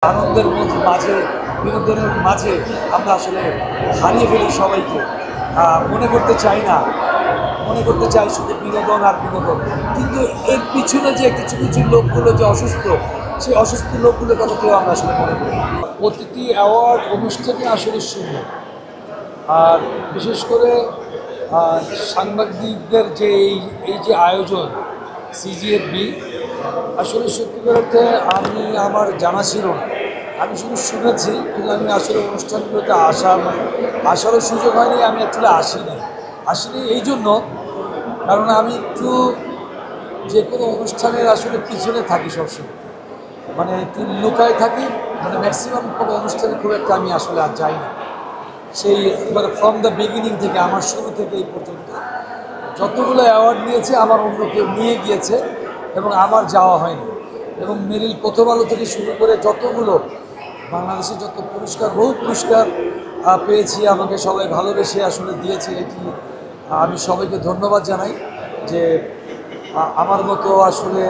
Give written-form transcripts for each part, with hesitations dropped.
আনন্দের মাঝে বিনোদনের মাঝে আমরা আসলে হারিয়ে ফেলি সবাইকে। মনে করতে চাই না, মনে করতে চাই শুধু বিনোদন আর বিনোদন, কিন্তু এর পিছনে যে কিছু কিছু লোকগুলো যে অসুস্থ, সেই অসুস্থ লোকগুলোর কথা কেউ আমরা আসলে মনে করি। প্রতিটি অ্যাওয়ার্ড অনুষ্ঠানে আসলে শূন্য, আর বিশেষ করে সাংবাদিকদের যে এই যে আয়োজন সিজিএফবি, আসলে সত্যি বলতে আমি আমার জানা ছিল না। আমি শুধু শুনেছি, কিন্তু আমি আসলে অনুষ্ঠানগুলোতে আসারও সুযোগ হয়নি। আমি অ্যাকচুয়ালি আসিনি এই জন্য, কারণ আমি একটু যে কোনো অনুষ্ঠানের আসলে পিছনে থাকি সবসময়, মানে একটু লুকায় থাকি, মানে ম্যাক্সিমাম কোনো অনুষ্ঠানে খুব একটা আমি আসলে আর যাই না। সেই মানে ফ্রম দ্য বিগিনিং থেকে, আমার শুরু থেকে এই পর্যন্ত যতগুলো অ্যাওয়ার্ড নিয়েছে আমার অন্য কেউ নিয়ে গিয়েছে এবং আমার যাওয়া হয়নি। এবং মেরিল প্রথম আলো থেকে শুরু করে যতগুলো বাংলাদেশে যত পুরস্কার, বহু পুরস্কার পেয়েছি, আমাকে সবাই ভালোবেসে আসলে দিয়েছে। এটি আমি সবাইকে ধন্যবাদ জানাই যে আমার মতো আসলে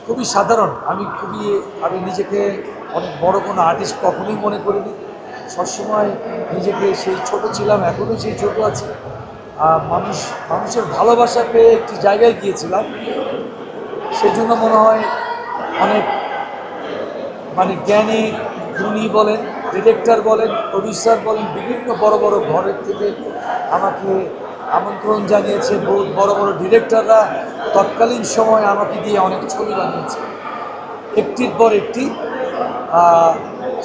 খুবই সাধারণ, আমি নিজেকে অনেক বড় কোনো আর্টিস্ট কখনোই মনে করিনি। সবসময় নিজেকে সেই ছোট ছিলাম, এখনও সেই ছোট আছি। মানুষের ভালোবাসা পেয়ে একটি জায়গায় গিয়েছিলাম, সেই জন্য মনে হয় অনেক মানে জ্ঞানী গুণী বলেন, ডিরেক্টর বলেন, প্রডিউসার বলেন, বিভিন্ন বড় বড় ঘরের থেকে আমাকে আমন্ত্রণ জানিয়েছে। বহুত বড় বড় ডিরেক্টররা তৎকালীন সময় আমাকে দিয়ে অনেক ছবি বানিয়েছে, একটির পর একটি।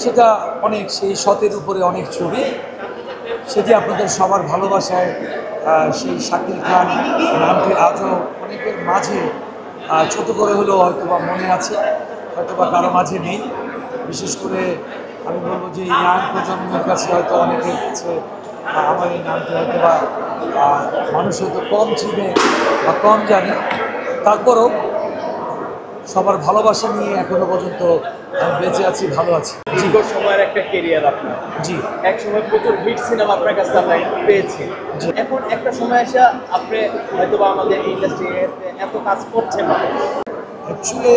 সেটা অনেক, সেই শতের উপরে অনেক ছবি, সেটি আপনাদের সবার ভালোবাসায় সেই শাকিল খান নামটি আজও অনেকের মাঝে ছোট করে হলেও হয়তোবা মনে আছে, হয়তোবা কারো মাঝে নেই। বিশেষ করে আমি বলবো যে ইয়াং প্রজন্মের কাছে হয়তো অনেকের কাছে আমার এই নামটি হয়তোবা মানুষ হয়তো কম চিনে বা কম জানে। তারপরও সবার ভালোবাসা নিয়ে এখনো পর্যন্ত আমি বেঁচে আছি, ভালো আছি। দীর্ঘ সময়ের একটা কেরিয়ার আপনার। জি, এক সময় প্রচুর হিট সিনেমা আপনার কাছে আমরা পেয়েছি। এখন একটা সময় এসে আপনি হয়তোবা আমাদের ইন্ডাস্ট্রিতে এত কাজ করছেন না। অ্যাকচুয়ালি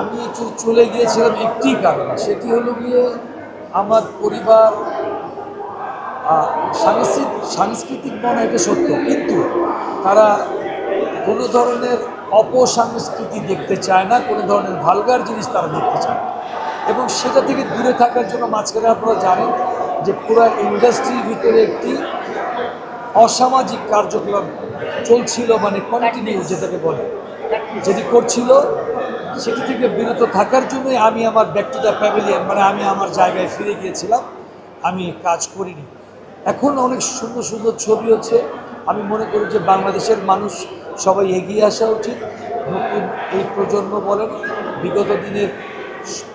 আমি চলে গিয়েছিলাম একটি কারণে, সেটি হলো গিয়ে আমার পরিবার সাংস্কৃতিক মনে, এটা সত্য, কিন্তু তারা কোনো ধরনের অপসংস্কৃতি দেখতে চায় না, কোনো ধরনের ভালগার জিনিস তারা দেখতে চায় না। এবং সেটা থেকে দূরে থাকার জন্য মাঝখানে আপনারা জানেন যে পুরো ইন্ডাস্ট্রির ভিতরে একটি অসামাজিক কার্যক্রম চলছিল, মানে কন্টিনিউ যেটাকে বলে, যেটি করছিল, সেটি থেকে বিরত থাকার জন্যই আমি আমার ব্যাক টু দ্য প্যাভিলিয়ন, মানে আমি আমার জায়গায় ফিরে গিয়েছিলাম, আমি কাজ করিনি। এখন অনেক সুন্দর সুন্দর ছবি হচ্ছে। আমি মনে করি যে বাংলাদেশের মানুষ সবাই এগিয়ে আসা উচিত। নতুন এই প্রজন্ম বলেন, বিগত দিনের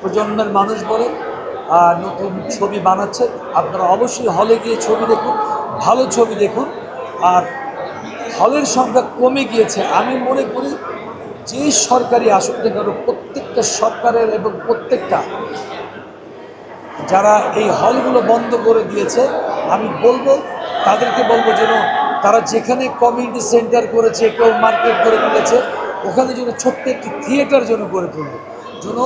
প্রজন্মের মানুষ বলেন, নতুন ছবি বানাচ্ছে। আপনারা অবশ্যই হলে গিয়ে ছবি দেখুন, ভালো ছবি দেখুন। আর হলের সংখ্যা কমে গিয়েছে। আমি মনে করি যে সরকারি আসুক না কেন, প্রত্যেকটা সরকারের এবং প্রত্যেকটা যারা এই হলগুলো বন্ধ করে দিয়েছে, আমি বলবো তাদেরকে বলবো যেন তারা যেখানে কমিউনিটি সেন্টার করেছে, কেউ মার্কেট করে তুলেছে, ওখানে যেন ছোট্ট একটি থিয়েটার যেন গড়ে তুলবে, যেন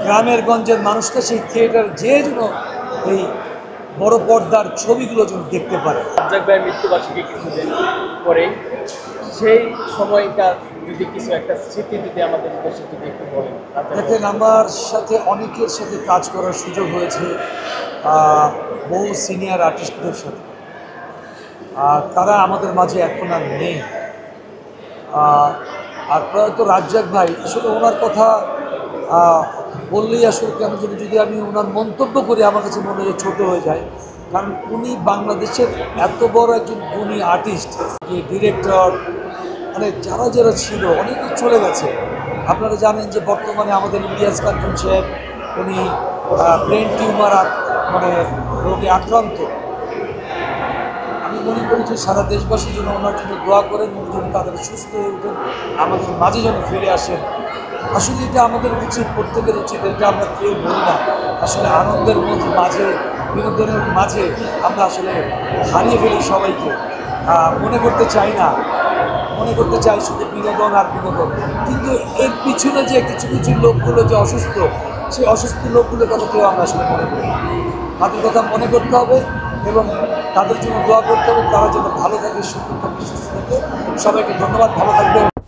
গ্রামের গঞ্জের মানুষটা সেই থিয়েটার যেন এই বড় পর্দার ছবিগুলো যেন দেখতে পারে। রাজ্জাক ভাইয়ের মৃত্যুবার্ষিকী কিছুদিন পরে, সেই সময়কার যদি কিছু একটা স্মৃতি যদি আমাদের দেশে যদি একটু বলেন। দেখেন, আমার সাথে অনেকের সাথে কাজ করার সুযোগ হয়েছে, বহু সিনিয়র আর্টিস্টদের সাথে। তারা আমাদের মাঝে এখন আর নেই। আর প্রয়াত রাজ্জাক ভাই, আসলে ওনার কথা বললেই আসলে কেন যদি আমি ওনার মন্তব্য করি, আমার কাছে মনে হয় ছোটো হয়ে যায়। কারণ উনি বাংলাদেশের এত বড় একজন গুণী আর্টিস্ট, যে ডিরেক্টর, মানে যারা যারা ছিল অনেকেই চলে গেছে। আপনারা জানেন যে বর্তমানে আমাদের ইলিয়াস কাঞ্চন সাহেব, উনি ব্রেন টিউমার মানে রোগে আক্রান্ত। আমি মনে করি যে সারা দেশবাসীর জন্য ওনার জন্য দোয়া করেন, উনি যেন তাদের সুস্থ হয়ে উঠেন, আমাদের মাঝে যেন ফিরে আসেন। আসলে এটা আমাদের উচিত, প্রত্যেকের উচিত। এটা আমরা কেউ বলি না, আসলে আনন্দের মাঝে বিনোদনের মাঝে আমরা আসলে হারিয়ে ফেলি সবাইকে। মনে করতে চাই না, মনে করতে চাই শুধু বিনোদন আর বিনোদন, কিন্তু এর পিছনে যে কিছু কিছু লোকগুলো যে অসুস্থ, সেই অসুস্থ লোকগুলোর কথা কেউ আমরা আসলে মনে করি না। তাদের কথা মনে করতে হবে এবং তাদের জন্য দোয়া করতে হবে, তারা যেন ভালো থাকে, সুস্থ থাকে, সুস্থ থাকে। সবাইকে ধন্যবাদ, ভালো থাকবে।